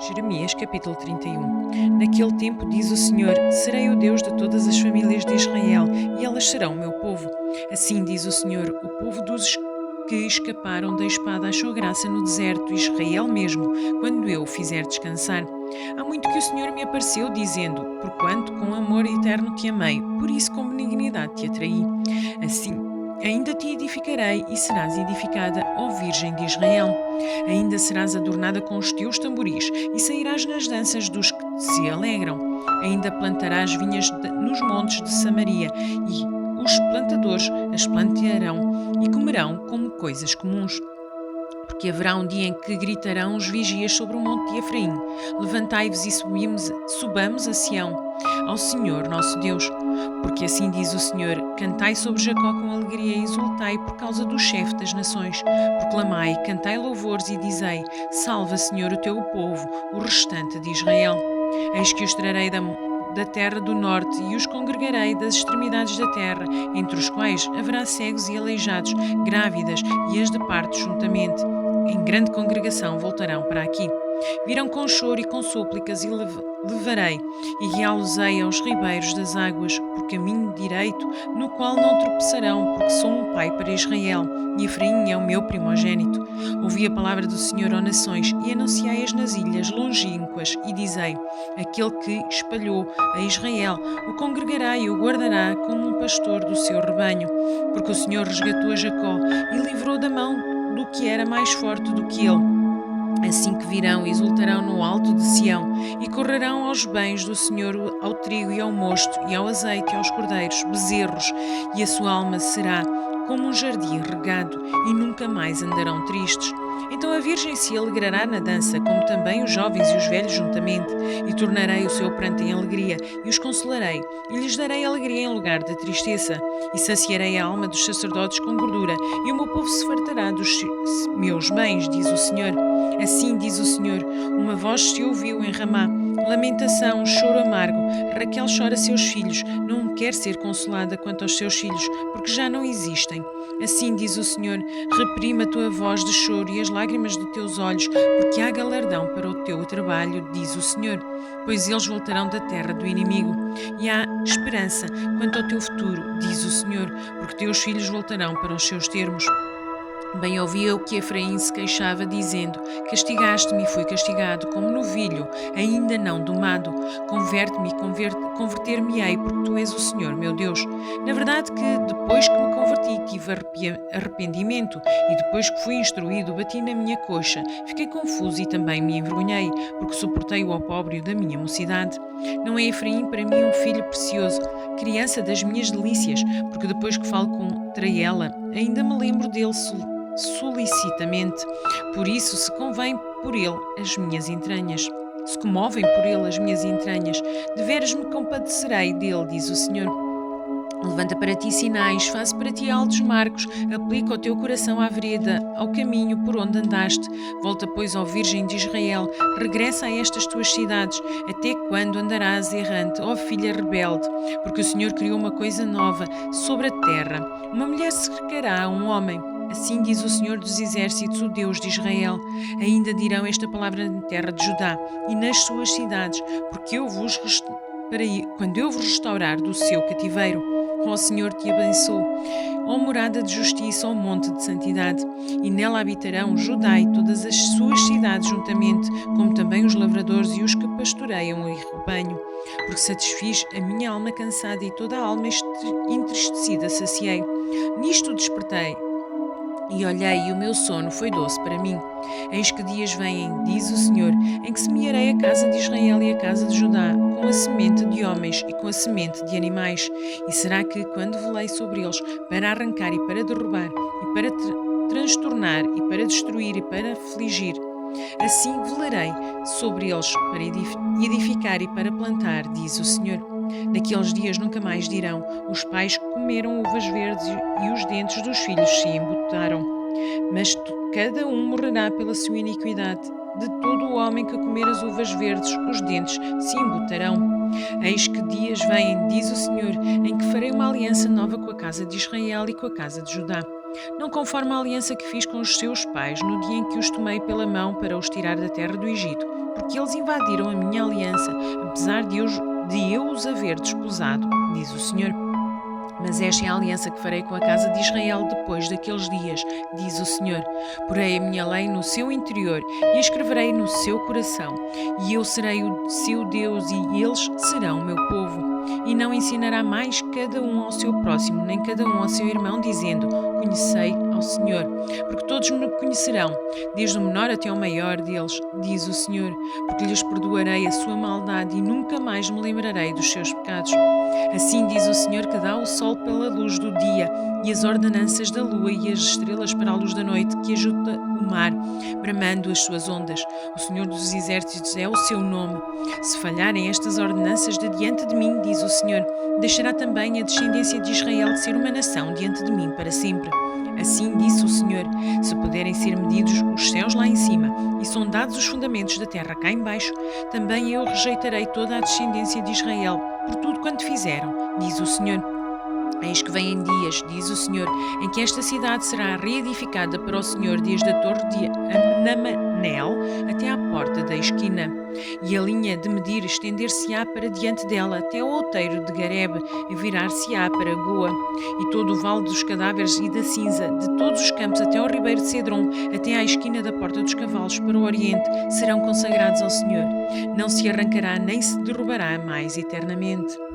Jeremias capítulo 31. Naquele tempo diz o Senhor: serei o Deus de todas as famílias de Israel, e elas serão o meu povo. Assim diz o Senhor: o povo dos que escaparam da espada achou graça no deserto, Israel mesmo, quando eu o fizer descansar. Há muito que o Senhor me apareceu, dizendo: porquanto com amor eterno te amei, por isso com benignidade te atraí. Assim, ainda te edificarei e serás edificada, ó Virgem de Israel. Ainda serás adornada com os teus tamboris e sairás nas danças dos que se alegram. Ainda plantarás vinhas nos montes de Samaria e os plantadores as plantearão e comerão como coisas comuns. Porque haverá um dia em que gritarão os vigias sobre o monte de Efraim: levantai-vos e subamos a Sião, ao Senhor nosso Deus. Porque assim diz o Senhor: cantai sobre Jacó com alegria e exultai por causa do chefe das nações. Proclamai, cantai louvores e dizei: salva, Senhor, o teu povo, o restante de Israel. Eis que os trarei da terra do norte e os congregarei das extremidades da terra, entre os quais haverá cegos e aleijados, grávidas e as de parto juntamente. Em grande congregação voltarão para aqui. Virão com choro e com súplicas e levarei e guiá-los-ei aos ribeiros das águas, por caminho direito, no qual não tropeçarão, porque sou um pai para Israel, e Efraim é o meu primogênito. Ouvi a palavra do Senhor, ó nações, e anunciai-as nas ilhas longínquas, e dizei: aquele que espalhou a Israel o congregará e o guardará como um pastor do seu rebanho, porque o Senhor resgatou a Jacó e livrou da mão do que era mais forte do que ele. Assim que virão, exultarão no alto de Sião e correrão aos bens do Senhor, ao trigo e ao mosto, e ao azeite e aos cordeiros, bezerros, e a sua alma será como um jardim regado, e nunca mais andarão tristes. Então a Virgem se alegrará na dança, como também os jovens e os velhos juntamente, e tornarei o seu pranto em alegria, e os consolarei, e lhes darei alegria em lugar de tristeza, e saciarei a alma dos sacerdotes com gordura, e o meu povo se fartará dos meus bens, diz o Senhor. Assim diz o Senhor: uma voz se ouviu em Ramá, lamentação, choro amargo. Raquel chora seus filhos, não quer ser consolada quanto aos seus filhos, porque já não existem. Assim diz o Senhor: reprima a tua voz de choro e as lágrimas de teus olhos, porque há galardão para o teu trabalho, diz o Senhor. Pois eles voltarão da terra do inimigo, e há esperança quanto ao teu futuro, diz o Senhor, porque teus filhos voltarão para os seus termos. Bem ouvia o que Efraim se queixava, dizendo: castigaste-me e fui castigado, como novilho, ainda não domado. Converte-me e converter-me-ei, porque tu és o Senhor, meu Deus. Na verdade que, depois que me converti, tive arrependimento, e depois que fui instruído, bati na minha coxa. Fiquei confuso e também me envergonhei, porque suportei o opróbrio da minha mocidade. Não é Efraim para mim um filho precioso, criança das minhas delícias, porque depois que falo contra ela, ainda me lembro dele solicitamente. Por isso se convém por ele as minhas entranhas. Se comovem por ele as minhas entranhas, deveras me compadecerei dele, diz o Senhor. Levanta para ti sinais, faz para ti altos marcos, aplica o teu coração à vereda, ao caminho por onde andaste. Volta, pois, ó Virgem de Israel, regressa a estas tuas cidades. Até quando andarás errante, ó filha rebelde? Porque o Senhor criou uma coisa nova sobre a terra. Uma mulher cercará a um homem. Assim diz o Senhor dos Exércitos, o Deus de Israel. Ainda dirão esta palavra na terra de Judá e nas suas cidades, porque quando eu vos restaurar do seu cativeiro. Ó Senhor, te abençoo. Ó morada de justiça, ó monte de santidade. E nela habitarão Judá e todas as suas cidades juntamente, como também os lavradores e os que pastoreiam o rebanho. Porque satisfiz a minha alma cansada e toda a alma entristecida saciei. Nisto despertei. E olhei, e o meu sono foi doce para mim. Eis que dias vêm, diz o Senhor, em que semearei a casa de Israel e a casa de Judá, com a semente de homens e com a semente de animais. E será que, quando velei sobre eles, para arrancar e para derrubar, e para transtornar, e para destruir, e para afligir, assim velarei sobre eles para edificar e para plantar, diz o Senhor. Naqueles dias nunca mais dirão: os pais comeram uvas verdes e os dentes dos filhos se embutaram. Mas cada um morrerá pela sua iniquidade. De todo o homem que comer as uvas verdes, os dentes se embutarão. Eis que dias vêm, diz o Senhor, em que farei uma aliança nova com a casa de Israel e com a casa de Judá. Não conforme a aliança que fiz com os seus pais no dia em que os tomei pela mão para os tirar da terra do Egito, porque eles invadiram a minha aliança, apesar de eu os haver desposado, diz o Senhor. Mas esta é a aliança que farei com a casa de Israel depois daqueles dias, diz o Senhor. Porei a minha lei no seu interior e a escreverei no seu coração, e eu serei o seu Deus e eles serão o meu povo. E não ensinará mais cada um ao seu próximo, nem cada um ao seu irmão, dizendo: Conhecei ao Senhor, porque todos me conhecerão, desde o menor até o maior deles, diz o Senhor, porque lhes perdoarei a sua maldade e nunca mais me lembrarei dos seus pecados. Assim diz o Senhor, que dá o sol pela luz do dia e as ordenanças da lua e as estrelas para a luz da noite, que ajuda o mar, bramando as suas ondas. O Senhor dos exércitos é o seu nome. Se falharem estas ordenanças de diante de mim, diz o Senhor, deixará também a descendência de Israel de ser uma nação diante de mim para sempre. Assim disse o Senhor, se puderem ser medidos os céus lá em cima e sondados os fundamentos da terra cá embaixo, também eu rejeitarei toda a descendência de Israel por tudo quanto fizeram, diz o Senhor. Eis que vêm dias, diz o Senhor, em que esta cidade será reedificada para o Senhor desde a torre de Anamanel até à porta da esquina. E a linha de medir estender-se-á para diante dela até ao outeiro de Garebe e virar-se-á para Goa. E todo o vale dos cadáveres e da cinza, de todos os campos até ao ribeiro de Cedron, até à esquina da porta dos cavalos para o oriente, serão consagrados ao Senhor. Não se arrancará nem se derrubará mais eternamente.